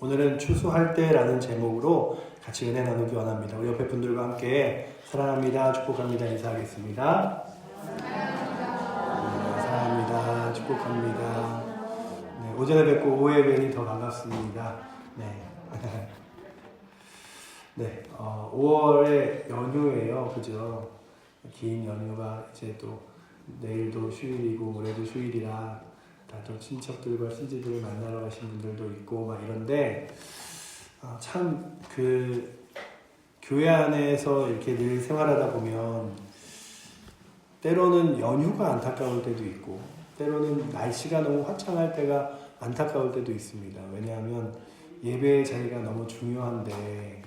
오늘은 추수할 때라는 제목으로 같이 은혜 나누기 원합니다. 우리 옆에 분들과 함께 사랑합니다, 축복합니다 인사하겠습니다. 사랑합니다, 축복합니다. 네, 오전에 뵙고 오후에 뵈니 더 반갑습니다. 네. 네, 5월의 연휴예요, 그죠? 긴 연휴가 이제 또 내일도 휴일이고 모레도 휴일이라 다들 친척들과 친지들을 만나러 가신 분들도 있고 막 이런데 참 그 교회 안에서 이렇게 늘 생활하다 보면 때로는 연휴가 안타까울 때도 있고 때로는 날씨가 너무 화창할 때가 안타까울 때도 있습니다. 왜냐하면 예배의 자리가 너무 중요한데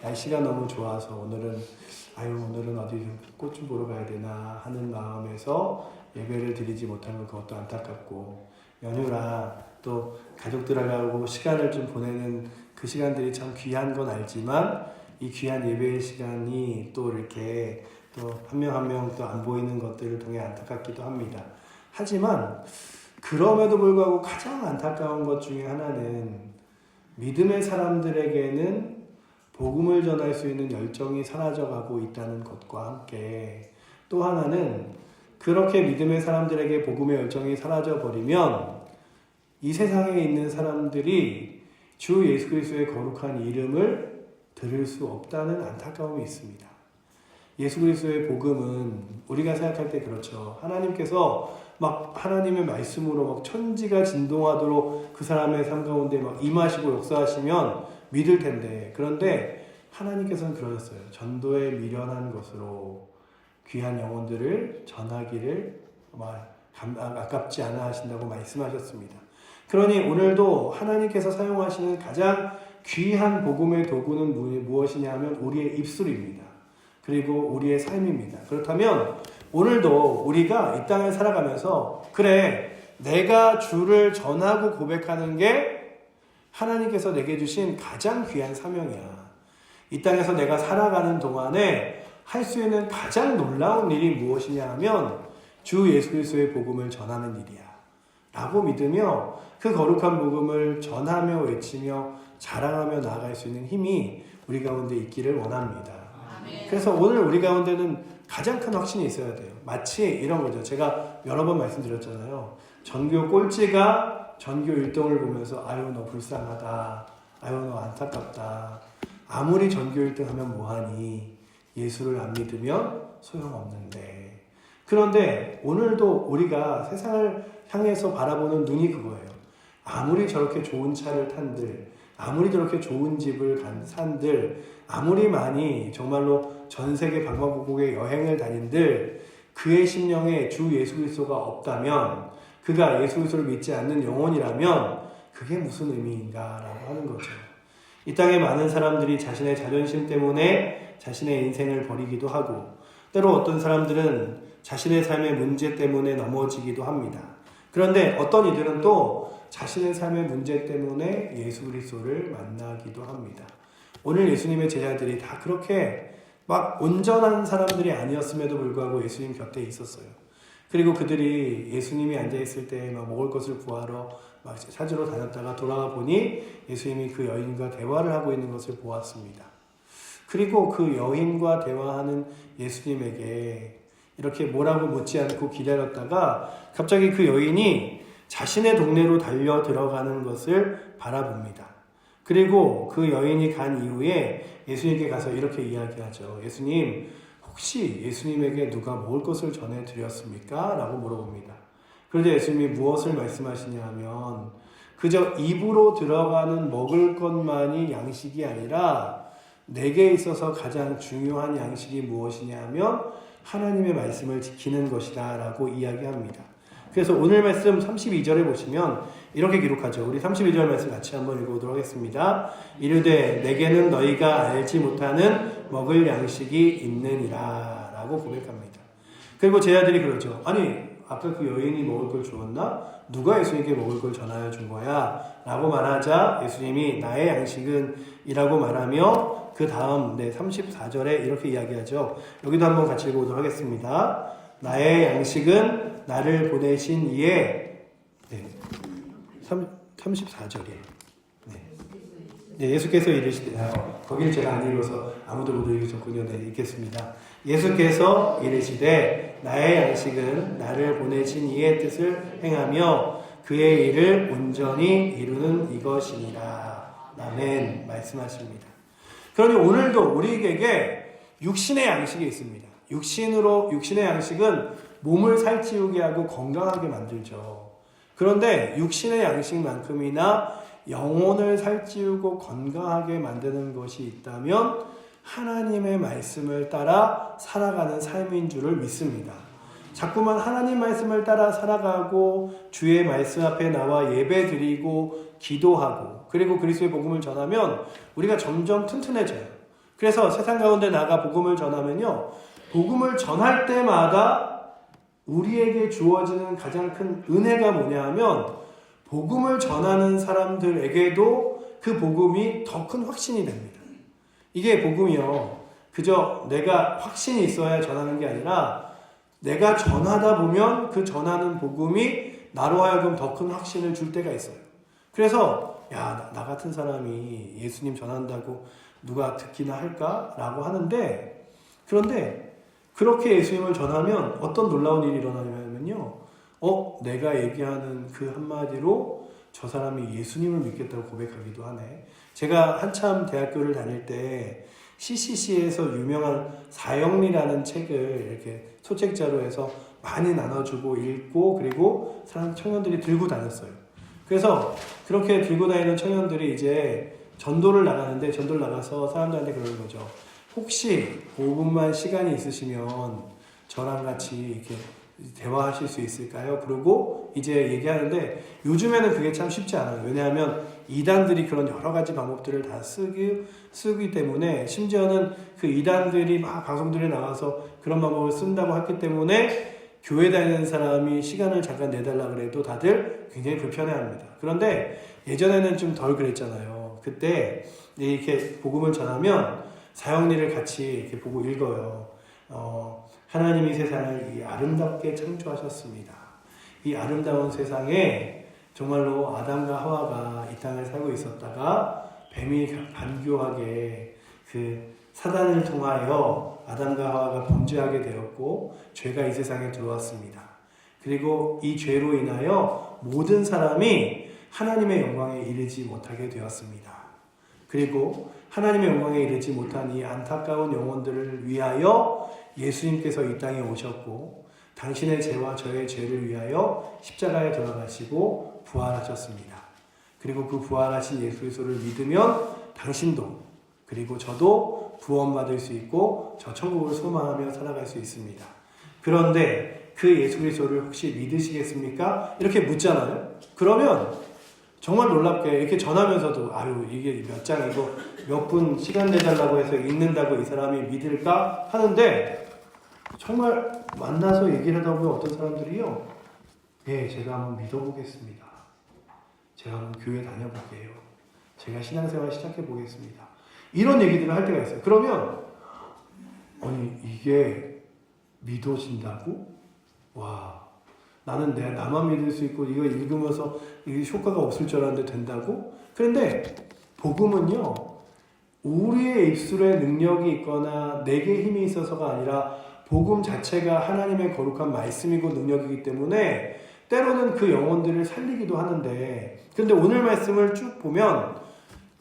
날씨가 너무 좋아서 오늘은 어디 꽃 좀 보러 가야 되나 하는 마음에서 예배를 드리지 못하는 그것도 안타깝고, 연휴라 또 가족들하고 시간을 좀 보내는 그 시간들이 참 귀한 건 알지만 이 귀한 예배의 시간이 또 이렇게 또 한 명 한 명 또 안 보이는 것들을 통해 안타깝기도 합니다. 하지만 그럼에도 불구하고 가장 안타까운 것 중에 하나는 믿음의 사람들에게는 복음을 전할 수 있는 열정이 사라져가고 있다는 것과 함께 또 하나는 그렇게 믿음의 사람들에게 복음의 열정이 사라져버리면 이 세상에 있는 사람들이 주 예수 그리스도의 거룩한 이름을 들을 수 없다는 안타까움이 있습니다. 예수 그리스도의 복음은 우리가 생각할 때 그렇죠. 하나님께서 막 하나님의 말씀으로 막 천지가 진동하도록 그 사람의 삶 가운데 막 임하시고 역사하시면 믿을 텐데, 그런데 하나님께서는 그러셨어요. 전도에 미련한 것으로 귀한 영혼들을 전하기를 아깝지 않아 하신다고 말씀하셨습니다. 그러니 오늘도 하나님께서 사용하시는 가장 귀한 복음의 도구는 무엇이냐 하면 우리의 입술입니다. 그리고 우리의 삶입니다. 그렇다면 오늘도 우리가 이 땅을 살아가면서 그래, 내가 주를 전하고 고백하는 게 하나님께서 내게 주신 가장 귀한 사명이야. 이 땅에서 내가 살아가는 동안에 할 수 있는 가장 놀라운 일이 무엇이냐 하면 주 예수 그리스도의 복음을 전하는 일이야 라고 믿으며 그 거룩한 복음을 전하며 외치며 자랑하며 나아갈 수 있는 힘이 우리 가운데 있기를 원합니다. 그래서 오늘 우리 가운데는 가장 큰 확신이 있어야 돼요. 마치 이런 거죠. 제가 여러 번 말씀드렸잖아요. 전교 꼴찌가 전교 1등을 보면서 아유 너 불쌍하다, 아유 너 안타깝다, 아무리 전교 1등 하면 뭐하니, 예수를 안 믿으면 소용없는데. 그런데 오늘도 우리가 세상을 향해서 바라보는 눈이 그거예요. 아무리 저렇게 좋은 차를 탄들, 아무리 저렇게 좋은 집을 산들, 아무리 많이 정말로 전 세계 방방곡곡에 여행을 다닌들, 그의 심령에 주 예수 그리스도가 없다면, 그가 예수 그리스도를 믿지 않는 영혼이라면 그게 무슨 의미인가라고 하는 거죠. 이 땅에 많은 사람들이 자신의 자존심 때문에 자신의 인생을 버리기도 하고, 때로 어떤 사람들은 자신의 삶의 문제 때문에 넘어지기도 합니다. 그런데 어떤 이들은 또 자신의 삶의 문제 때문에 예수 그리스도를 만나기도 합니다. 오늘 예수님의 제자들이 다 그렇게 막 온전한 사람들이 아니었음에도 불구하고 예수님 곁에 있었어요. 그리고 그들이 예수님이 앉아있을 때 막 먹을 것을 구하러 막 찾으러 다녔다가 돌아와 보니 예수님이 그 여인과 대화를 하고 있는 것을 보았습니다. 그리고 그 여인과 대화하는 예수님에게 이렇게 뭐라고 묻지 않고 기다렸다가 갑자기 그 여인이 자신의 동네로 달려 들어가는 것을 바라봅니다. 그리고 그 여인이 간 이후에 예수님께 가서 이렇게 이야기하죠. 예수님, 혹시 예수님에게 누가 먹을 것을 전해드렸습니까? 라고 물어봅니다. 그런데 예수님이 무엇을 말씀하시냐 하면 그저 입으로 들어가는 먹을 것만이 양식이 아니라 내게 있어서 가장 중요한 양식이 무엇이냐 하면 하나님의 말씀을 지키는 것이다 라고 이야기합니다. 그래서 오늘 말씀 32절에 보시면 이렇게 기록하죠. 우리 32절 말씀 같이 한번 읽어보도록 하겠습니다. 이르되 내게는 너희가 알지 못하는 먹을 양식이 있느니라 라고 고백합니다. 그리고 제자들이 그러죠. 아니 아까 그 여인이 먹을 걸 주었나? 누가 예수님께 먹을 걸 전하여 준 거야? 라고 말하자 예수님이 나의 양식은 이라고 말하며 그 다음 34절에 이렇게 이야기하죠. 여기도 한번 같이 읽어보도록 하겠습니다. 나의 양식은 나를 보내신 이의 34절이에요. 네, 예수께서 이르시되 거기를 제가 안 읽어서 아무도 못 읽으셨군요. 네, 읽겠습니다. 예수께서 이르시되 나의 양식은 나를 보내신 이의 뜻을 행하며 그의 일을 온전히 이루는 이것이니라. 아멘. 말씀하십니다. 그러니 오늘도 우리에게 육신의 양식이 있습니다. 육신의 양식은 몸을 살찌우게 하고 건강하게 만들죠. 그런데 육신의 양식만큼이나 영혼을 살찌우고 건강하게 만드는 것이 있다면 하나님의 말씀을 따라 살아가는 삶인 줄을 믿습니다. 자꾸만 하나님 말씀을 따라 살아가고 주의 말씀 앞에 나와 예배드리고 기도하고 그리고 그리스도의 복음을 전하면 우리가 점점 튼튼해져요. 그래서 세상 가운데 나가 복음을 전하면요, 복음을 전할 때마다 우리에게 주어지는 가장 큰 은혜가 뭐냐 하면 복음을 전하는 사람들에게도 그 복음이 더 큰 확신이 됩니다. 이게 복음이요, 그저 내가 확신이 있어야 전하는 게 아니라 내가 전하다 보면 그 전하는 복음이 나로 하여금 더 큰 확신을 줄 때가 있어요. 그래서 야, 나 같은 사람이 예수님 전한다고 누가 듣기나 할까? 라고 하는데, 그런데 그렇게 예수님을 전하면 어떤 놀라운 일이 일어나냐면요, 내가 얘기하는 그 한마디로 저 사람이 예수님을 믿겠다고 고백하기도 하네. 제가 한참 대학교를 다닐 때 CCC에서 유명한 사형리라는 책을 이렇게 소책자로 해서 많이 나눠주고 읽고 그리고 청년들이 들고 다녔어요. 그래서 그렇게 들고 다니는 청년들이 이제 전도를 나가는데, 전도를 나가서 사람들한테 그러는 거죠. 혹시 5분만 시간이 있으시면 저랑 같이 이렇게 대화하실 수 있을까요? 그러고 이제 얘기하는데 요즘에는 그게 참 쉽지 않아요. 왜냐하면 이단들이 그런 여러 가지 방법들을 다 쓰기 때문에, 심지어는 그 이단들이 막 방송들에 나와서 그런 방법을 쓴다고 했기 때문에 교회 다니는 사람이 시간을 잠깐 내달라 그래도 다들 굉장히 불편해합니다. 그런데 예전에는 좀 덜 그랬잖아요. 그때 이렇게 복음을 전하면 사형리를 같이 이렇게 보고 읽어요. 하나님이 세상을 이 아름답게 창조하셨습니다. 이 아름다운 세상에 정말로 아담과 하와가 이 땅을 살고 있었다가 뱀이 간교하게 그 사단을 통하여 아담과 하와가 범죄하게 되었고 죄가 이 세상에 들어왔습니다. 그리고 이 죄로 인하여 모든 사람이 하나님의 영광에 이르지 못하게 되었습니다. 그리고 하나님의 영광에 이르지 못한 이 안타까운 영혼들을 위하여 예수님께서 이 땅에 오셨고 당신의 죄와 저의 죄를 위하여 십자가에 돌아가시고 부활하셨습니다. 그리고 그 부활하신 예수 그리스도를 믿으면 당신도 그리고 저도 구원받을 수 있고 저 천국을 소망하며 살아갈 수 있습니다. 그런데 그 예수 그리스도를 혹시 믿으시겠습니까? 이렇게 묻잖아요. 그러면 정말 놀랍게 이렇게 전하면서도 이게 몇 장이고 몇 분 시간 내달라고 해서 읽는다고 이 사람이 믿을까 하는데, 정말 만나서 얘기를 하다 보면 어떤 사람들이요, 제가 한번 믿어보겠습니다. 제가 한번 교회 다녀볼게요. 제가 신앙생활 시작해보겠습니다. 이런 얘기들을 할 때가 있어요. 그러면 아니 이게 믿어진다고? 와, 나는 나만 믿을 수 있고 이거 읽으면서 이게 효과가 없을 줄 알았는데 된다고? 그런데 복음은요, 우리의 입술에 능력이 있거나 내게 힘이 있어서가 아니라 복음 자체가 하나님의 거룩한 말씀이고 능력이기 때문에 때로는 그 영혼들을 살리기도 하는데, 그런데 오늘 말씀을 쭉 보면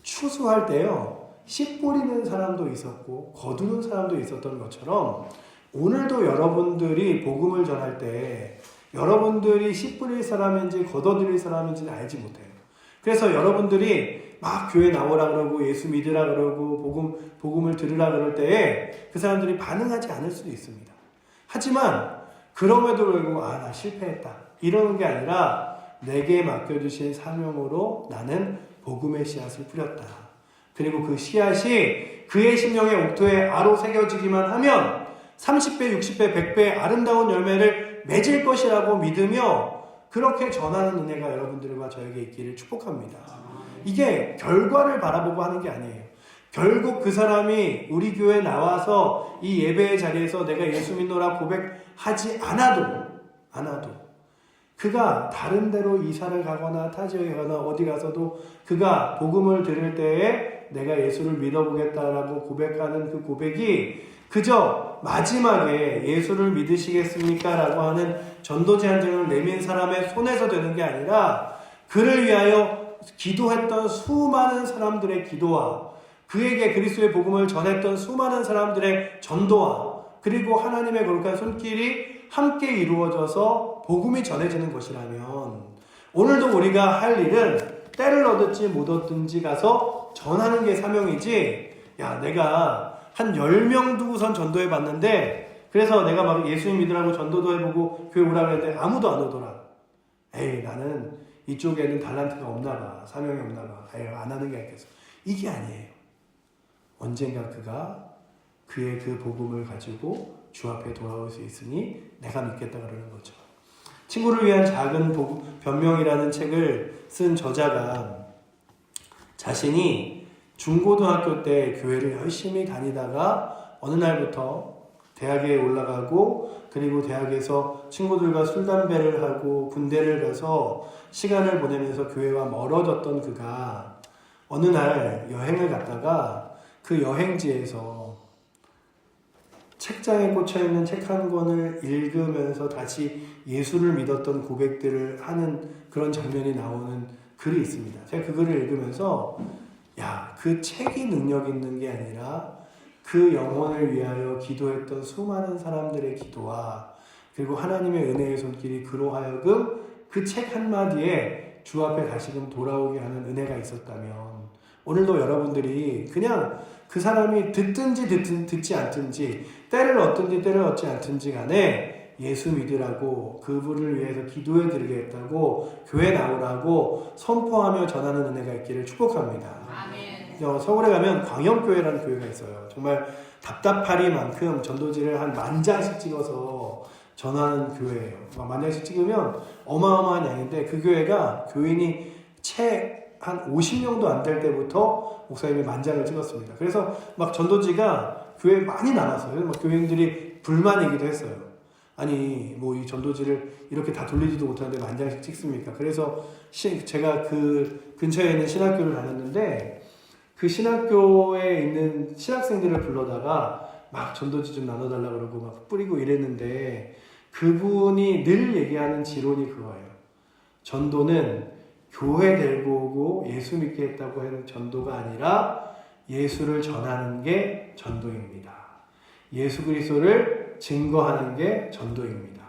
추수할 때요, 씨 뿌리는 사람도 있었고 거두는 사람도 있었던 것처럼 오늘도 여러분들이 복음을 전할 때 여러분들이 씨 뿌릴 사람인지 거둬들일 사람인지는 알지 못해요. 그래서 여러분들이 막 교회 나오라 그러고 예수 믿으라 그러고 복음을 들으라 그럴 때에 그 사람들이 반응하지 않을 수도 있습니다. 하지만 그럼에도 불구하고 나 실패했다 이러는 게 아니라 내게 맡겨주신 사명으로 나는 복음의 씨앗을 뿌렸다. 그리고 그 씨앗이 그의 심령의 옥토에 아로 새겨지기만 하면 30배, 60배, 100배의 아름다운 열매를 맺을 것이라고 믿으며 그렇게 전하는 은혜가 여러분들과 저에게 있기를 축복합니다. 이게 결과를 바라보고 하는 게 아니에요. 결국 그 사람이 우리 교회에 나와서 이 예배의 자리에서 내가 예수 믿노라 고백하지 않아도 그가 다른 데로 이사를 가거나 타 지역에 가거나 어디 가서도 그가 복음을 들을 때에 내가 예수를 믿어보겠다라고 고백하는 그 고백이 그저 마지막에 예수를 믿으시겠습니까? 라고 하는 전도지 한 장을 내민 사람의 손에서 되는 게 아니라 그를 위하여 기도했던 수많은 사람들의 기도와 그에게 그리스도의 복음을 전했던 수많은 사람들의 전도와 그리고 하나님의 거룩한 손길이 함께 이루어져서 복음이 전해지는 것이라면 오늘도 우리가 할 일은 때를 얻었지 못 얻든지 가서 전하는 게 사명이지, 야 내가 한 10명 두고선 전도해 봤는데 그래서 내가 막 예수님 믿으라고 전도도 해보고 교회 오라고 했는데 아무도 안 오더라. 에이 나는 이쪽에는 달란트가 없나 봐, 사명이 없나 봐, 에이 안 하는 게 아니겠어. 이게 아니에요. 언젠가 그가 그의 그 복음을 가지고 주 앞에 돌아올 수 있으니 내가 믿겠다 그러는 거죠. 친구를 위한 작은 변명이라는 책을 쓴 저자가 자신이 중고등학교 때 교회를 열심히 다니다가 어느 날부터 대학에 올라가고 그리고 대학에서 친구들과 술 담배를 하고 군대를 가서 시간을 보내면서 교회와 멀어졌던 그가 어느 날 여행을 갔다가 그 여행지에서 책장에 꽂혀있는 책 한 권을 읽으면서 다시 예수를 믿었던 고백들을 하는 그런 장면이 나오는 글이 있습니다. 제가 그 글을 읽으면서 그 책이 능력 있는 게 아니라 그 영혼을 위하여 기도했던 수많은 사람들의 기도와 그리고 하나님의 은혜의 손길이 그로 하여금 그 책 한마디에 주 앞에 다시금 돌아오게 하는 은혜가 있었다면 오늘도 여러분들이 그냥 그 사람이 듣든지 듣지 않든지 때를 얻든지 때를 얻지 않든지 간에 예수 믿으라고 그분을 위해서 기도해 드리겠다고 교회 나오라고 선포하며 전하는 은혜가 있기를 축복합니다. 아멘. 서울에 가면 광영교회라는 교회가 있어요. 정말 답답하리만큼 전도지를 한 10,000장씩 찍어서 전하는 교회예요. 10,000장씩 찍으면 어마어마한 양인데 그 교회가 교인이 한 50명도 안 될 때부터 목사님이 10,000장을 찍었습니다. 그래서 막 전도지가 교회에 많이 나왔어요. 막 교인들이 불만이기도 했어요. 아니 뭐 이 전도지를 이렇게 다 돌리지도 못하는데 10,000장씩 찍습니까? 그래서 제가 그 근처에 있는 신학교를 다녔는데 그 신학교에 있는 신학생들을 불러다가 막 전도지 좀 나눠달라고 그러고 막 뿌리고 이랬는데 그분이 늘 얘기하는 지론이 그거예요. 전도는 교회 데리고 오고 예수 믿게 했다고 하는 전도가 아니라 예수를 전하는 게 전도입니다. 예수 그리스도를 증거하는 게 전도입니다.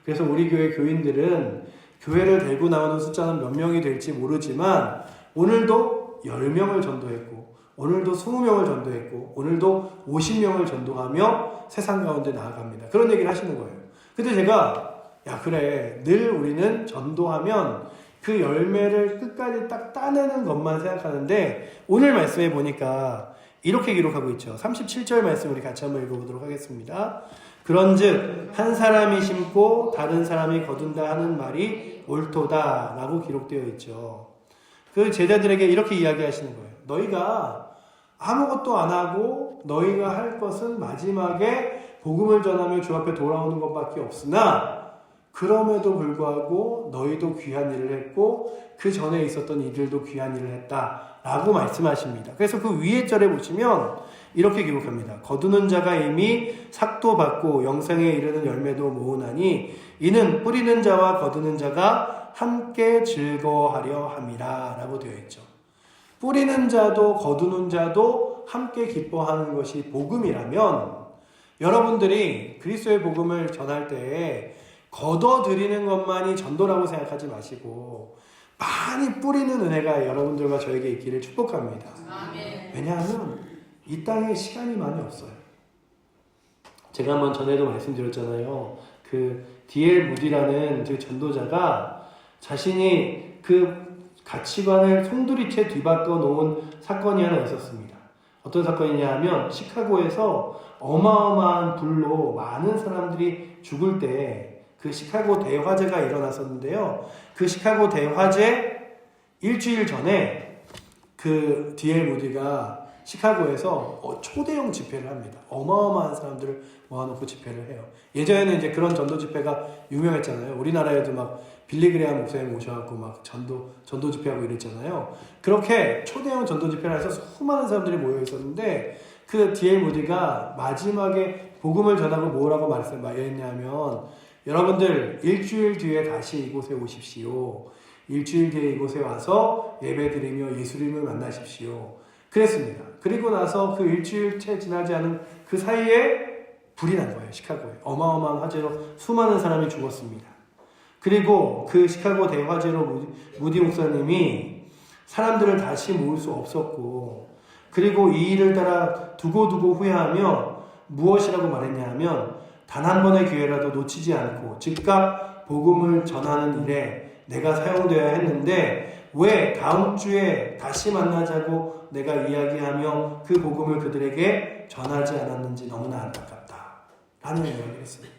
그래서 우리 교회 교인들은 교회를 데리고 나오는 숫자는 몇 명이 될지 모르지만 오늘도 10명을 전도했고 오늘도 20명을 전도했고 오늘도 50명을 전도하며 세상 가운데 나아갑니다. 그런 얘기를 하시는 거예요. 근데 제가 그래 늘 우리는 전도하면 그 열매를 끝까지 딱 따내는 것만 생각하는데 오늘 말씀에 보니까 이렇게 기록하고 있죠. 37절 말씀 우리 같이 한번 읽어보도록 하겠습니다. 그런즉 한 사람이 심고 다른 사람이 거둔다 하는 말이 옳도다 라고 기록되어 있죠. 그 제자들에게 이렇게 이야기하시는 거예요. 너희가 아무것도 안 하고 너희가 할 것은 마지막에 복음을 전하며 주 앞에 돌아오는 것밖에 없으나 그럼에도 불구하고 너희도 귀한 일을 했고 그 전에 있었던 이들도 귀한 일을 했다라고 말씀하십니다. 그래서 그 위에 절에 보시면 이렇게 기록합니다. 거두는 자가 이미 삭도 받고 영생에 이르는 열매도 모으나니 이는 뿌리는 자와 거두는 자가 함께 즐거워하려 함이라 라고 되어 있죠. 뿌리는 자도 거두는 자도 함께 기뻐하는 것이 복음이라면 여러분들이 그리스도의 복음을 전할 때에 걷어들이는 것만이 전도라고 생각하지 마시고 많이 뿌리는 은혜가 여러분들과 저에게 있기를 축복합니다. 아멘. 왜냐하면 이 땅에 시간이 많이 없어요. 제가 한번 전에도 말씀드렸잖아요. 그 D.L. 무디라는 그 전도자가 자신이 그 가치관을 송두리째 뒤바꿔 놓은 사건이 하나 있었습니다. 어떤 사건이냐 하면 시카고에서 어마어마한 불로 많은 사람들이 죽을 때 그 시카고 대화재가 일어났었는데요. 그 시카고 대화재 일주일 전에 그 D.L. 무디가 시카고에서 초대형 집회를 합니다. 어마어마한 사람들을 모아놓고 집회를 해요. 예전에는 이제 그런 전도 집회가 유명했잖아요. 우리나라에도 막 빌리그레암 목사님 오셔갖고 막 전도 집회하고 이랬잖아요. 그렇게 초대형 전도 집회를 해서 수많은 사람들이 모여 있었는데 그 D.L. 무디가 마지막에 복음을 전하고 뭐라고 말했냐면 여러분들 일주일 뒤에 다시 이곳에 오십시오. 일주일 뒤에 이곳에 와서 예배드리며 예수님을 만나십시오. 그랬습니다. 그리고 나서 그 일주일째 지나지 않은 그 사이에 불이 난 거예요. 시카고에. 어마어마한 화재로 수많은 사람이 죽었습니다. 그리고 그 시카고 대화재로 무디 목사님이 사람들을 다시 모을 수 없었고 그리고 이 일을 따라 두고 후회하며 무엇이라고 말했냐 하면 단 한 번의 기회라도 놓치지 않고 즉각 복음을 전하는 일에 내가 사용되어야 했는데 왜 다음 주에 다시 만나자고 내가 이야기하며 그 복음을 그들에게 전하지 않았는지 너무나 안타깝다 라는 이야기를 했습니다.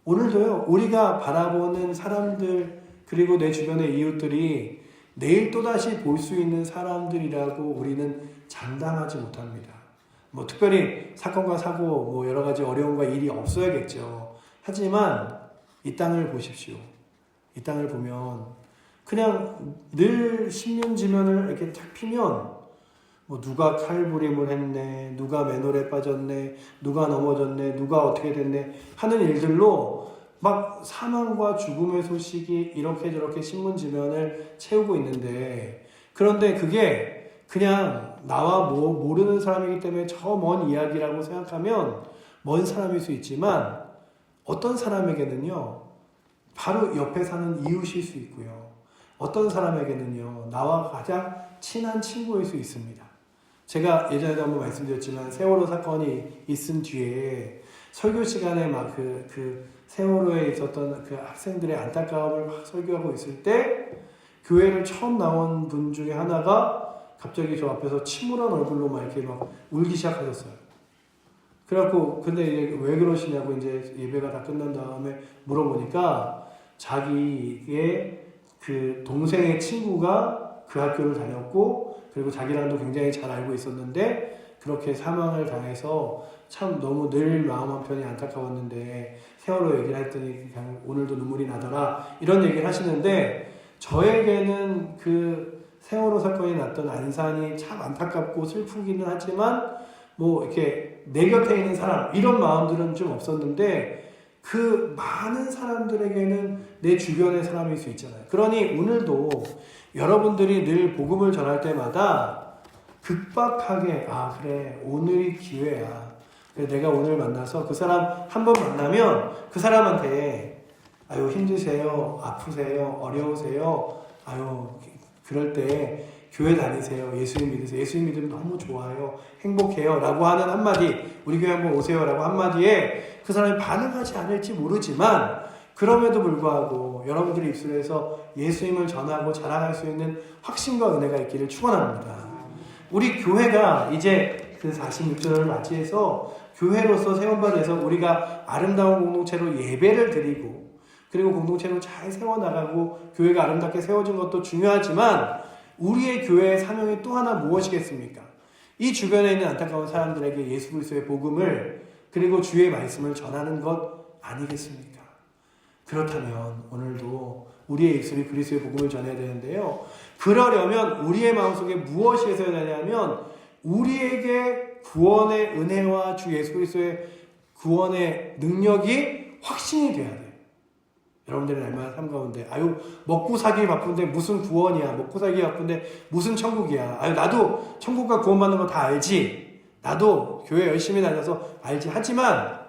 오늘도요, 우리가 바라보는 사람들 그리고 내 주변의 이웃들이 내일 또다시 볼 수 있는 사람들이라고 우리는 장담하지 못합니다. 뭐 특별히 사건과 사고 뭐 여러 가지 어려움과 일이 없어야겠죠. 하지만 이 땅을 보십시오. 이 땅을 보면 그냥 늘 신문지면을 이렇게 탁 피면 뭐 누가 칼부림을 했네, 누가 맨홀에 빠졌네, 누가 넘어졌네, 누가 어떻게 됐네 하는 일들로 막 사망과 죽음의 소식이 이렇게 저렇게 신문지면을 채우고 있는데 그런데 그게 그냥 나와 모르는 사람이기 때문에 저 먼 이야기라고 생각하면 먼 사람일 수 있지만 어떤 사람에게는요 바로 옆에 사는 이웃일 수 있고요 어떤 사람에게는요 나와 가장 친한 친구일 수 있습니다. 제가 예전에도 한번 말씀드렸지만 세월호 사건이 있은 뒤에 설교 시간에 막 그 세월호에 있었던 그 학생들의 안타까움을 막 설교하고 있을 때 교회를 처음 나온 분 중에 하나가 갑자기 저 앞에서 침울한 얼굴로 막 이렇게 막 울기 시작하셨어요. 그래갖고 근데 이제 왜 그러시냐고 이제 예배가 다 끝난 다음에 물어보니까 자기의 그 동생의 친구가 그 학교를 다녔고 그리고 자기랑도 굉장히 잘 알고 있었는데 그렇게 사망을 당해서 참 너무 늘 마음 한편이 안타까웠는데 세월호 얘기를 했더니 그냥 오늘도 눈물이 나더라 이런 얘기를 하시는데 저에게는 그 세월호 사건이 났던 안산이 참 안타깝고 슬프기는 하지만 뭐 이렇게 내 곁에 있는 사람 이런 마음들은 좀 없었는데 그 많은 사람들에게는 내 주변의 사람일 수 있잖아요. 그러니 오늘도 여러분들이 늘 복음을 전할 때마다 급박하게 그래 오늘이 기회야. 그래 내가 오늘 만나서 그 사람 한 번 만나면 그 사람한테 아유 힘드세요, 아프세요, 어려우세요, 아유 그럴 때 교회 다니세요, 예수님 믿으세요, 예수님 믿으면 너무 좋아요, 행복해요 라고 하는 한마디 우리 교회 한번 오세요 라고 한마디에 그 사람이 반응하지 않을지 모르지만 그럼에도 불구하고 여러분들의 입술에서 예수님을 전하고 자랑할 수 있는 확신과 은혜가 있기를 축원합니다. 우리 교회가 이제 그 46절을 맞이해서 교회로서 세움받아서 우리가 아름다운 공동체로 예배를 드리고 그리고 공동체로 잘 세워나가고 교회가 아름답게 세워진 것도 중요하지만 우리의 교회의 사명이 또 하나 무엇이겠습니까? 이 주변에 있는 안타까운 사람들에게 예수 그리스도의 복음을 그리고 주의 말씀을 전하는 것 아니겠습니까? 그렇다면 오늘도 우리의 입술이 그리스도의 복음을 전해야 되는데요. 그러려면 우리의 마음속에 무엇이 있어야 되냐면 우리에게 구원의 은혜와 주 예수 그리스도의 구원의 능력이 확신이 돼야 돼요. 여러분들의 날마다 삶 가운데 아유 먹고 살기 바쁜데 무슨 구원이야, 먹고 살기 바쁜데 무슨 천국이야, 아유 나도 천국과 구원받는 거 다 알지, 나도 교회 열심히 다녀서 알지, 하지만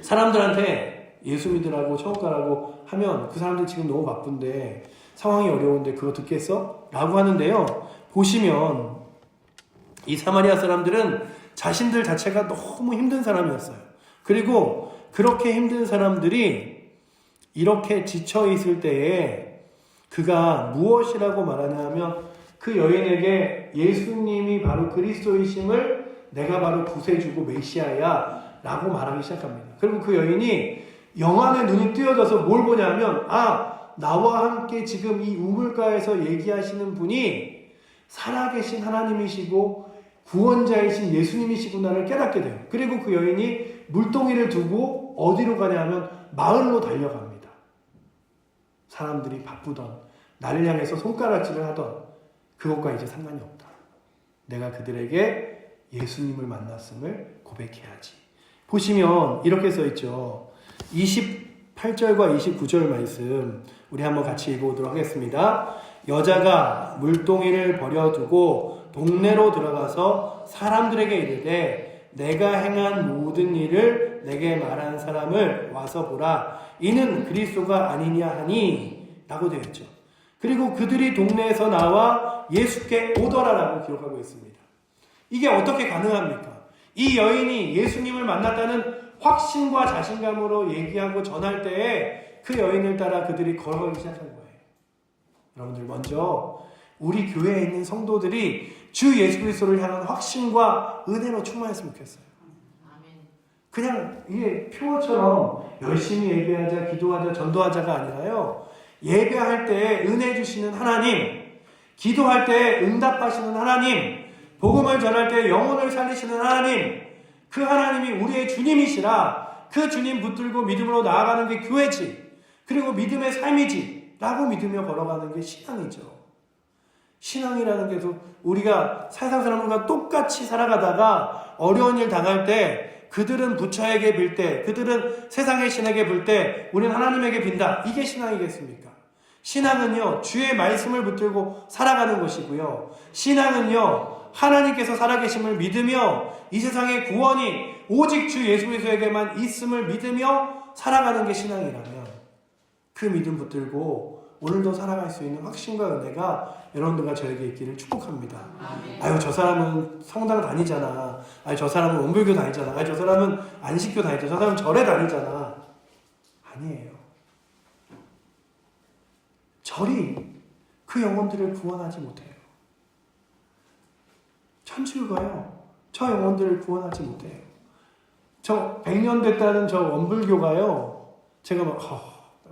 사람들한테 예수 믿으라고 천국 가라고 하면 그 사람들 지금 너무 바쁜데 상황이 어려운데 그거 듣겠어? 라고 하는데요, 보시면 이 사마리아 사람들은 자신들 자체가 너무 힘든 사람이었어요. 그리고 그렇게 힘든 사람들이 이렇게 지쳐있을 때에 그가 무엇이라고 말하냐면 그 여인에게 예수님이 바로 그리스도이심을 내가 바로 구세주고 메시아야 라고 말하기 시작합니다. 그리고 그 여인이 영안의 눈이 뜨여져서 뭘 보냐면 나와 함께 지금 이 우물가에서 얘기하시는 분이 살아계신 하나님이시고 구원자이신 예수님이시구나를 깨닫게 돼요. 그리고 그 여인이 물동이를 두고 어디로 가냐 하면 마을로 달려갑니다. 사람들이 바쁘던, 나를 향해서 손가락질을 하던 그것과 이제 상관이 없다. 내가 그들에게 예수님을 만났음을 고백해야지. 보시면 이렇게 써있죠. 28절과 29절 말씀 우리 한번 같이 읽어보도록 하겠습니다. 여자가 물동이를 버려두고 동네로 들어가서 사람들에게 이르되 내가 행한 모든 일을 내게 말한 사람을 와서 보라. 이는 그리스도가 아니냐 하니 라고 되어 있죠. 그리고 그들이 동네에서 나와 예수께 오더라라고 기록하고 있습니다. 이게 어떻게 가능합니까? 이 여인이 예수님을 만났다는 확신과 자신감으로 얘기하고 전할 때에 그 여인을 따라 그들이 걸어가기 시작한 거예요. 여러분들, 먼저 우리 교회에 있는 성도들이 주 예수 그리스도를 향한 확신과 은혜로 충만했으면 좋겠어요. 그냥 이게 표어처럼 열심히 예배하자, 기도하자, 전도하자가 아니라요. 예배할 때 은혜 주시는 하나님, 기도할 때 응답하시는 하나님, 복음을 전할 때 영혼을 살리시는 하나님, 그 하나님이 우리의 주님이시라. 그 주님 붙들고 믿음으로 나아가는 게 교회지, 그리고 믿음의 삶이지 라고 믿으며 걸어가는 게 신앙이죠. 신앙이라는 게 우리가 세상 사람들과 똑같이 살아가다가 어려운 일 당할 때 그들은 부처에게 빌 때, 그들은 세상의 신에게 빌 때 우리는 하나님에게 빈다. 이게 신앙이겠습니까? 신앙은요, 주의 말씀을 붙들고 살아가는 것이고요. 신앙은요, 하나님께서 살아계심을 믿으며 이 세상의 구원이 오직 주 예수 그리스도에게만 있음을 믿으며 살아가는 게 신앙이라면 그 믿음 붙들고 오늘도 살아갈 수 있는 확신과 은혜가 여러분들과 저에게 있기를 축복합니다. 아유, 저 사람은 성당 다니잖아. 아유, 저 사람은 원불교 다니잖아. 아유, 저 사람은 안식교 다니잖아. 저 사람은 절에 다니잖아. 아니에요. 절이 그 영혼들을 구원하지 못해요. 천주교가요, 저 영혼들을 구원하지 못해요. 저 100년 됐다는 저 원불교가요, 제가 막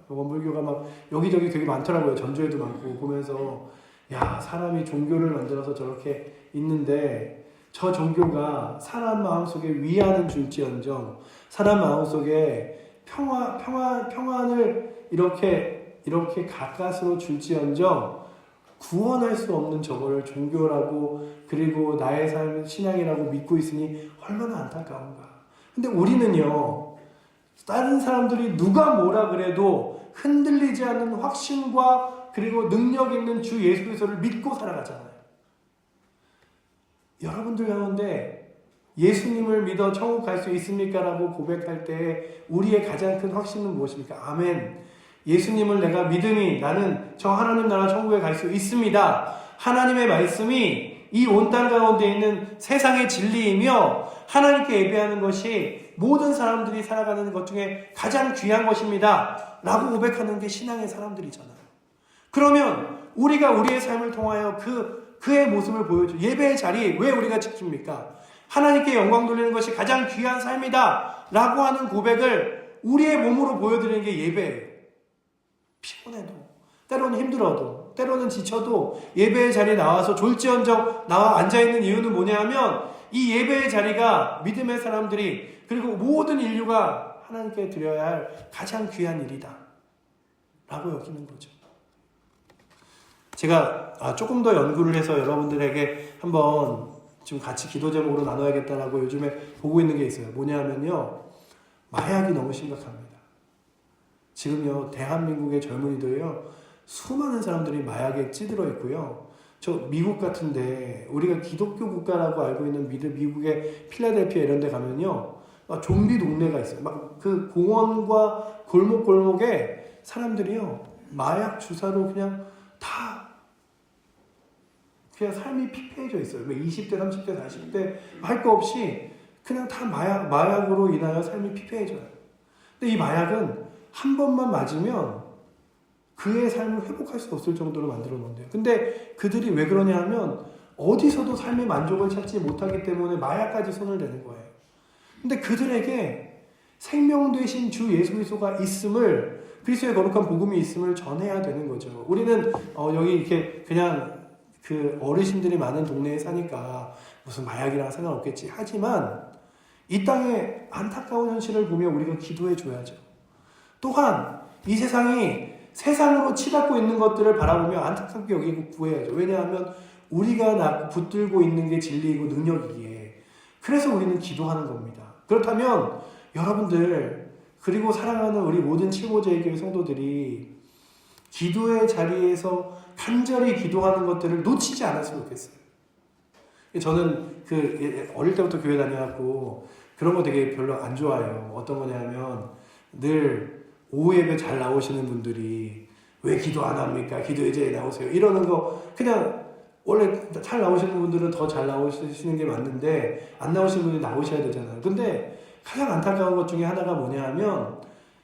원불교가 막 여기저기 되게 많더라고요. 전주에도 많고 보면서, 야, 사람이 종교를 만들어서 저렇게 있는데 저 종교가 사람 마음속에 위안은 줄지언정, 사람 마음속에 평안을 이렇게 가까스로 줄지언정 구원할 수 없는 저거를 종교라고, 그리고 나의 삶을 신앙이라고 믿고 있으니 얼마나 안타까운가. 근데 우리는요, 다른 사람들이 누가 뭐라 그래도 흔들리지 않는 확신과 그리고 능력 있는 주 예수 그리스도를 믿고 살아가잖아요. 여러분들 가운데 예수님을 믿어 천국 갈 수 있습니까? 라고 고백할 때 우리의 가장 큰 확신은 무엇입니까? 아멘. 예수님을 내가 믿으니 나는 저 하나님 나라 천국에 갈 수 있습니다. 하나님의 말씀이 이 온 땅 가운데 있는 세상의 진리이며 하나님께 예배하는 것이 모든 사람들이 살아가는 것 중에 가장 귀한 것입니다. 라고 고백하는 게 신앙의 사람들이잖아요. 그러면 우리가 우리의 삶을 통하여 그의 모습을 보여줘. 예배의 자리 왜 우리가 지킵니까? 하나님께 영광 돌리는 것이 가장 귀한 삶이다 라고 하는 고백을 우리의 몸으로 보여드리는 게 예배예요. 피곤해도, 때로는 힘들어도, 때로는 지쳐도 예배의 자리에 나와서 졸지언정 나와 앉아있는 이유는 뭐냐 하면 이 예배의 자리가 믿음의 사람들이, 그리고 모든 인류가 하나님께 드려야 할 가장 귀한 일이다 라고 여기는 거죠. 제가 조금 더 연구를 해서 여러분들에게 한번 좀 같이 기도 제목으로 나눠야겠다라고 요즘에 보고 있는 게 있어요. 뭐냐면요, 마약이 너무 심각합니다. 지금요, 대한민국의 젊은이들요, 수많은 사람들이 마약에 찌들어 있고요. 저 미국 같은데, 우리가 기독교 국가라고 알고 있는 미국의 필라델피아 이런 데 가면요, 막 좀비 동네가 있어요. 막 그 공원과 골목골목에 사람들이요, 마약 주사로 그냥 삶이 피폐해져 있어요. 20대, 30대, 40대 할 거 없이 그냥 다 마약으로 인하여 삶이 피폐해져요. 근데 이 마약은 한 번만 맞으면 그의 삶을 회복할 수 없을 정도로 만들어 놓는데요. 근데 그들이 왜 그러냐 하면 어디서도 삶의 만족을 찾지 못하기 때문에 마약까지 손을 대는 거예요. 근데 그들에게 생명 되신 주 예수 그리스도가 있음을, 그리스도의 거룩한 복음이 있음을 전해야 되는 거죠. 우리는 여기 이렇게 그냥 그 어르신들이 많은 동네에 사니까 무슨 마약이랑 상관없겠지 하지만 이 땅의 안타까운 현실을 보며 우리가 기도해 줘야죠. 또한 이 세상이 세상으로 치닫고 있는 것들을 바라보며 안타깝게 여기고 구해야죠. 왜냐하면 우리가 붙들고 있는 게 진리이고 능력이기에. 그래서 우리는 기도하는 겁니다. 그렇다면 여러분들 그리고 사랑하는 우리 모든 칠보제의 교회 성도들이 기도의 자리에서 간절히 기도하는 것들을 놓치지 않았으면 좋겠어요. 저는 어릴 때부터 교회 다녀갖고 그런 거 되게 별로 안 좋아해요. 어떤 거냐면 늘 오후 예배 잘 나오시는 분들이 왜 기도 안 합니까? 기도 예배에 나오세요. 이러는 거 그냥 원래 잘 나오시는 분들은 더 잘 나오시는 게 맞는데 안 나오시는 분들이 나오셔야 되잖아요. 근데 가장 안타까운 것 중에 하나가 뭐냐 하면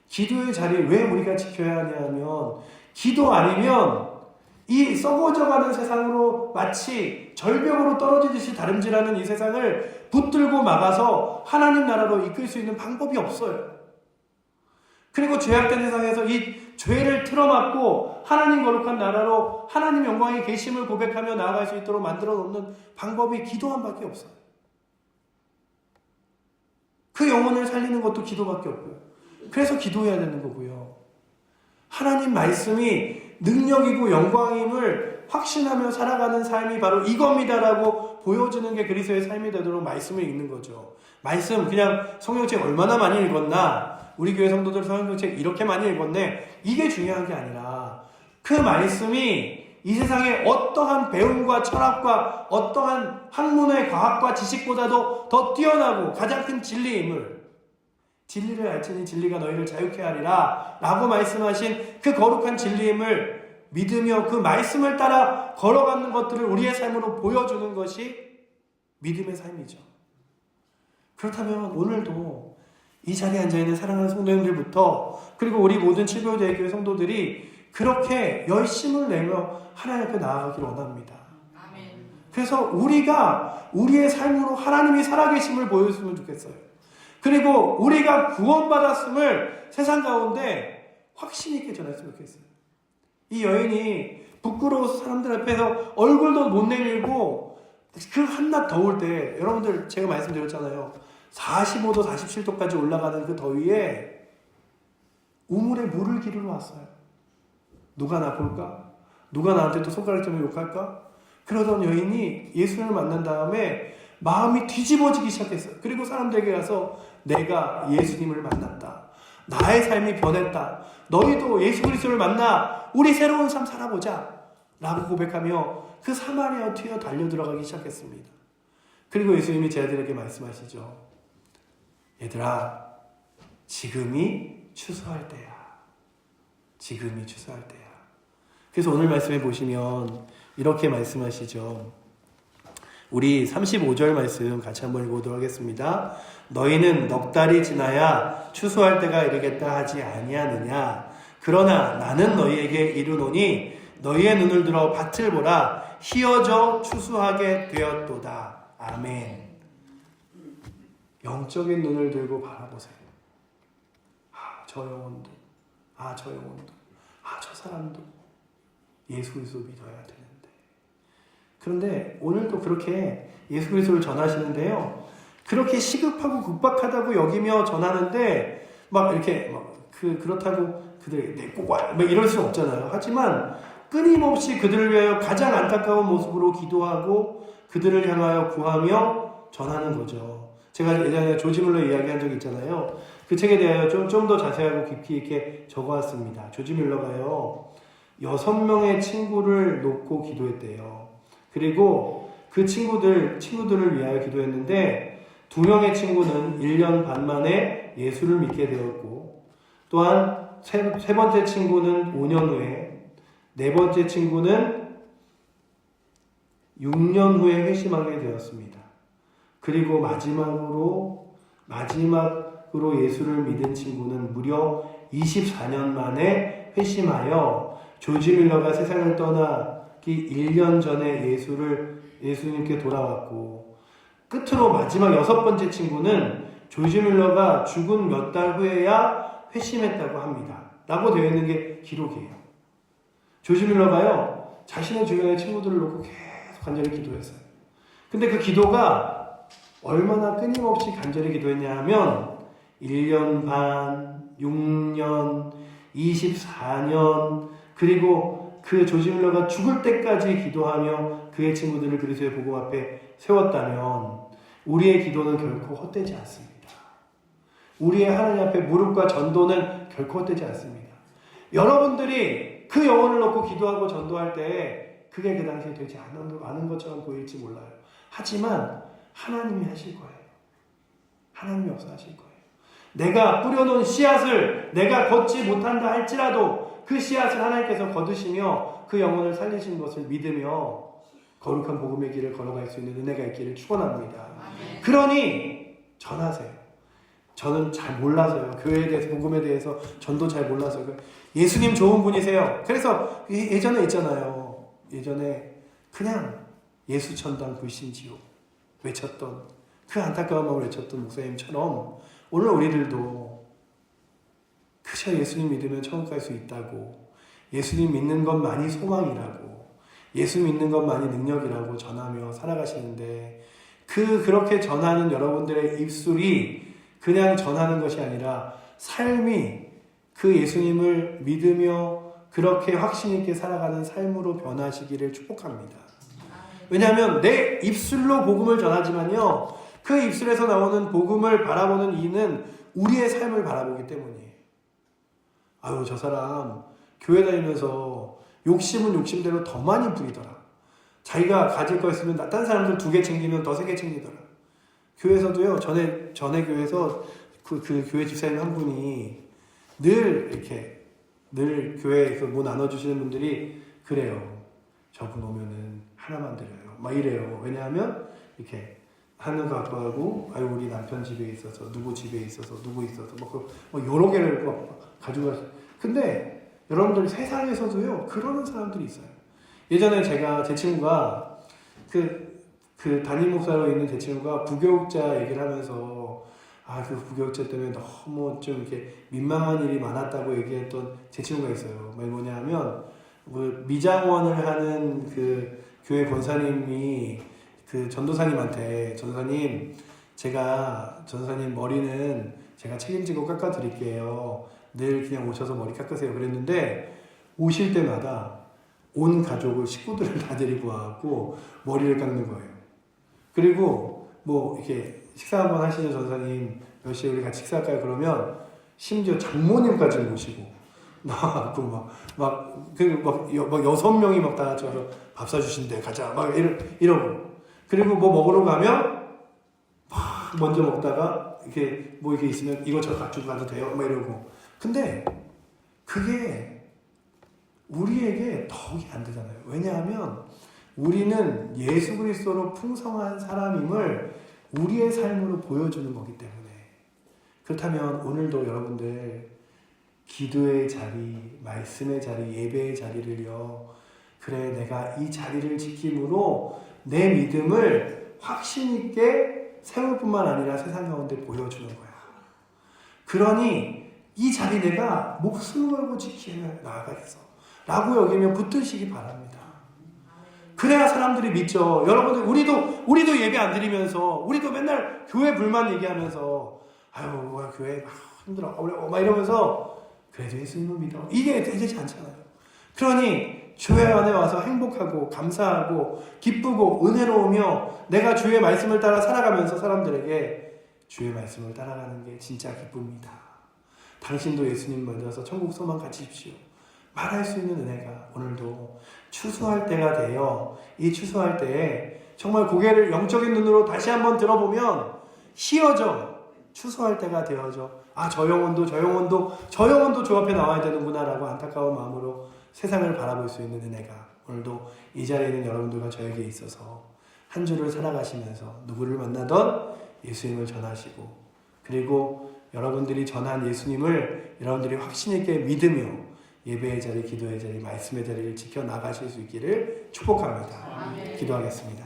기도의 자리 왜 우리가 지켜야 하냐면 기도 아니면 이 썩어져가는 세상으로 마치 절벽으로 떨어지듯이 다름질하는 이 세상을 붙들고 막아서 하나님 나라로 이끌 수 있는 방법이 없어요. 그리고 죄악된 세상에서 이 죄를 틀어막고 하나님 거룩한 나라로 하나님 영광의 계심을 고백하며 나아갈 수 있도록 만들어 놓는 방법이 기도한 밖에 없어요. 그 영혼을 살리는 것도 기도밖에 없고요. 그래서 기도해야 되는 거고요. 하나님 말씀이 능력이고 영광임을 확신하며 살아가는 삶이 바로 이겁니다라고 보여주는 게 그리스도의 삶이 되도록 말씀을 읽는 거죠. 말씀 그냥 성경책 얼마나 많이 읽었나, 우리 교회 성도들 성경책 이렇게 많이 읽었네, 이게 중요한 게 아니라 그 말씀이 이 세상의 어떠한 배움과 철학과 어떠한 학문의 과학과 지식보다도 더 뛰어나고 가장 큰 진리임을, 진리를 알지니 진리가 너희를 자유케 하리라 라고 말씀하신 그 거룩한 진리임을 믿으며 그 말씀을 따라 걸어가는 것들을 우리의 삶으로 보여주는 것이 믿음의 삶이죠. 그렇다면 오늘도 이 자리에 앉아있는 사랑하는 성도님들부터 그리고 우리 모든 칠보제의 성도들이 그렇게 열심을 내며 하나님 앞에 나아가기를 원합니다. 그래서 우리가 우리의 삶으로 하나님이 살아계심을 보여줬으면 좋겠어요. 그리고 우리가 구원받았음을 세상 가운데 확신 있게 전했으면 좋겠어요. 이 여인이 부끄러워서 사람들 앞에서 얼굴도 못 내밀고 그 한낮 더울 때, 여러분들 제가 말씀드렸잖아요. 45도 47도까지 올라가는 그 더위에 우물에 물을 기르러 왔어요. 누가 나 볼까? 누가 나한테 또 손가락 좀 욕할까? 그러던 여인이 예수를 만난 다음에 마음이 뒤집어지기 시작했어요. 그리고 사람들에게 가서 내가 예수님을 만났다. 나의 삶이 변했다. 너희도 예수 그리스도를 만나 우리 새로운 삶 살아보자 라고 고백하며 그 사마리아로 튀어 달려 들어가기 시작했습니다. 그리고 예수님이 제 아들에게 말씀하시죠. 얘들아, 지금이 추수할 때야. 지금이 추수할 때야. 그래서 오늘 말씀해 보시면 이렇게 말씀하시죠. 우리 35절 말씀 같이 한번 읽어보도록 하겠습니다. 너희는 넉 달이 지나야 추수할 때가 이르겠다 하지 아니하느냐. 그러나 나는 너희에게 이르노니 너희의 눈을 들어 밭을 보라. 희어져 추수하게 되었도다. 아멘. 영적인 눈을 들고 바라보세요. 저 영혼도, 저 영혼도, 저 사람도 예수 그리스도 믿어야 되는데. 그런데 오늘도 그렇게 예수 그리스도를 전하시는데요. 그렇게 시급하고 급박하다고 여기며 전하는데 막 이렇게 그렇다고 그들 꼭 와요 이럴 수는 없잖아요. 하지만 끊임없이 그들을 위하여 가장 안타까운 모습으로 기도하고 그들을 향하여 구하며 전하는 거죠. 제가 예전에 조지 물러 이야기한 적이 있잖아요. 그 책에 대하여 좀 더 자세하고 깊이 있게 적어왔습니다. 조지 물러가요, 6명의 친구를 놓고 기도했대요. 그리고 그 친구들을 위하여 기도했는데 2명의 친구는 1년 반 만에 예수를 믿게 되었고, 또한 세 번째 친구는 5년 후에, 네 번째 친구는 6년 후에 회심하게 되었습니다. 그리고 마지막으로 예수를 믿은 친구는 무려 24년 만에 회심하여 조지 밀러가 세상을 떠나기 1년 전에 예수님께 돌아왔고, 끝으로 마지막 6번째 친구는 조지 밀러가 죽은 몇 달 후에야 회심했다고 합니다. 라고 되어 있는 게 기록이에요. 조지 밀러가요, 자신의 주변의 친구들을 놓고 계속 간절히 기도했어요. 근데 그 기도가 얼마나 끊임없이 간절히 기도했냐 하면 1년 반, 6년, 24년 그리고 그 조지 뮬러가 죽을 때까지 기도하며 그의 친구들을 그리스도의 복음 앞에 세웠다면 우리의 기도는 결코 헛되지 않습니다. 우리의 하나님 앞에 무릎과 전도는 결코 헛되지 않습니다. 여러분들이 그 영혼을 놓고 기도하고 전도할 때 그게 그 당시에 되지 않은 것처럼 보일지 몰라요. 하지만 하나님이 하실 거예요. 하나님이 역사하실 거예요. 내가 뿌려놓은 씨앗을 내가 걷지 못한다 할지라도 그 씨앗을 하나님께서 거두시며 그 영혼을 살리신 것을 믿으며 거룩한 복음의 길을 걸어갈 수 있는 은혜가 있기를 축원합니다. 그러니 전하세요. 저는 잘 몰라서요. 교회에 대해서, 복음에 대해서 전도 잘 몰라서요. 예수님 좋은 분이세요. 그래서 예전에 있잖아요. 예전에 그냥 예수천당 불신지옥 외쳤던 그 안타까운 마음을 외쳤던 목사님처럼 오늘 우리들도 그저 예수님 믿으면 천국 갈 수 있다고, 예수님 믿는 것만이 소망이라고, 예수 믿는 것만이 능력이라고 전하며 살아가시는데 그렇게 전하는 여러분들의 입술이 그냥 전하는 것이 아니라 삶이 그 예수님을 믿으며 그렇게 확신 있게 살아가는 삶으로 변하시기를 축복합니다. 왜냐하면 내 입술로 복음을 전하지만요, 그 입술에서 나오는 복음을 바라보는 이는 우리의 삶을 바라보기 때문이에요. 아유, 저 사람 교회 다니면서 욕심은 욕심대로 더 많이 부리더라. 자기가 가질 거 있으면 딴 사람들 2개 챙기면 더 3개 챙기더라. 교회에서도요, 전에 교회에서 그 교회 집사님 한 분이 늘 교회에서 뭐 나눠주시는 분들이 그래요. 저분 오면은 하나만 드려요. 막 이래요. 왜냐하면 이렇게 하는 거 갖고 가고, 아유, 우리 남편 집에 있어서, 누구 집에 있어서, 누구 있어서, 여러 개를 가지고 가서. 근데 여러분들 세상에서도요, 그러는 사람들이 있어요. 예전에 제 친구가, 그 담임 목사로 있는 제 친구가 부교육자 얘기를 하면서, 그 부교육자 때문에 너무 좀 이렇게 민망한 일이 많았다고 얘기했던 제 친구가 있어요. 뭐냐 하면, 미장원을 하는 그 교회 권사님이 그 전도사님한테, 전도사님 머리는 제가 책임지고 깎아드릴게요. 늘 그냥 오셔서 머리 깎으세요. 그랬는데 오실 때마다 온 가족을, 식구들을 다 데리고 와갖고 머리를 깎는 거예요. 그리고 뭐 이렇게 식사 한번 하시죠, 전도사님. 몇 시에 우리 같이 식사할까요? 그러면 심지어 장모님까지 모시고 막 6명이 막 다 같이 와서 밥 사주신대, 가자. 막 이러고. 그리고 뭐 먹으러 가면 막 먼저 먹다가 이렇게 뭐 이렇게 있으면 이거 저 가지고 가도 돼요? 막 이러고. 근데 그게 우리에게 덕이 안 되잖아요. 왜냐하면 우리는 예수 그리스도로 풍성한 사람임을 우리의 삶으로 보여주는 거기 때문에. 그렇다면 오늘도 여러분들 기도의 자리, 말씀의 자리, 예배의 자리를요, 그래, 내가 이 자리를 지킴으로 내 믿음을 확신 있게 세울 뿐만 아니라 세상 가운데 보여주는 거야. 그러니 이 자리 내가 목숨을 걸고 지키며 나아가겠어 라고 여기면 붙드시기 바랍니다. 그래야 사람들이 믿죠. 여러분들, 우리도 예배 안 드리면서, 우리도 맨날 교회 불만 얘기하면서, 아유, 교회 힘들어, 어려워, 막 이러면서, 그래도 예수님을 믿어. 이게 되지 않잖아요. 그러니 주의 안에 와서 행복하고 감사하고 기쁘고 은혜로우며 내가 주의 말씀을 따라 살아가면서 사람들에게 주의 말씀을 따라가는 게 진짜 기쁩니다. 당신도 예수님 만나서 천국 소망 가지십시오. 말할 수 있는 은혜가 오늘도 추수할 때가 되어, 이 추수할 때에 정말 고개를 영적인 눈으로 다시 한번 들어보면 휘어져 추수할 때가 되어져, 저 영혼도 주 앞에 나와야 되는구나 라고 안타까운 마음으로 세상을 바라볼 수 있는 은혜가 오늘도 이 자리에 있는 여러분들과 저에게 있어서 한 주를 살아가시면서 누구를 만나던 예수님을 전하시고, 그리고 여러분들이 전한 예수님을 여러분들이 확신 있게 믿으며 예배의 자리, 기도의 자리, 말씀의 자리를 지켜나가실 수 있기를 축복합니다. 아멘. 기도하겠습니다.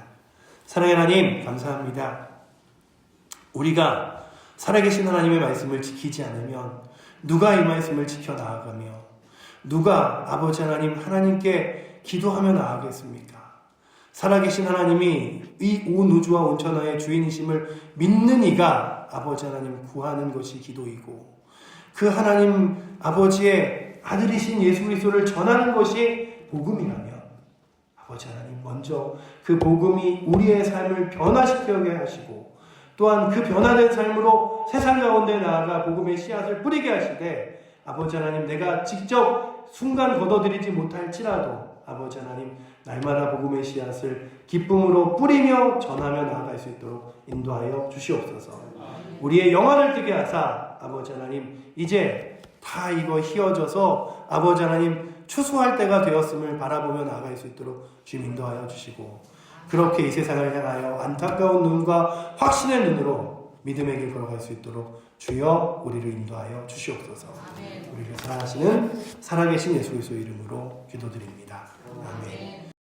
사랑의 하나님, 감사합니다. 우리가 살아계신 하나님의 말씀을 지키지 않으면 누가 이 말씀을 지켜나가며 누가 아버지 하나님께 기도하며 나아가겠습니까? 살아계신 하나님이 이 온 우주와 온천하의 주인이심을 믿는 이가 아버지 하나님 구하는 것이 기도이고, 그 하나님 아버지의 아들이신 예수 그리스도를 전하는 것이 복음이라면 아버지 하나님 먼저 그 복음이 우리의 삶을 변화시키게 하시고 또한 그 변화된 삶으로 세상 가운데 나아가 복음의 씨앗을 뿌리게 하시되 아버지 하나님 내가 직접 순간 거둬들이지 못할지라도 아버지 하나님 날마다 복음의 씨앗을 기쁨으로 뿌리며 전하며 나아갈 수 있도록 인도하여 주시옵소서. 우리의 영혼을 뜨게 하사 아버지 하나님 이제 다 이거 휘어져서 아버지 하나님 추수할 때가 되었음을 바라보며 나아갈 수 있도록 주님 인도하여 주시고 그렇게 이 세상을 향하여 안타까운 눈과 확신의 눈으로 믿음의 길 걸어갈 수 있도록 주여 우리를 인도하여 주시옵소서. 우리를 사랑하시는 살아계신 예수 그리스도 이름으로 기도드립니다. 아멘.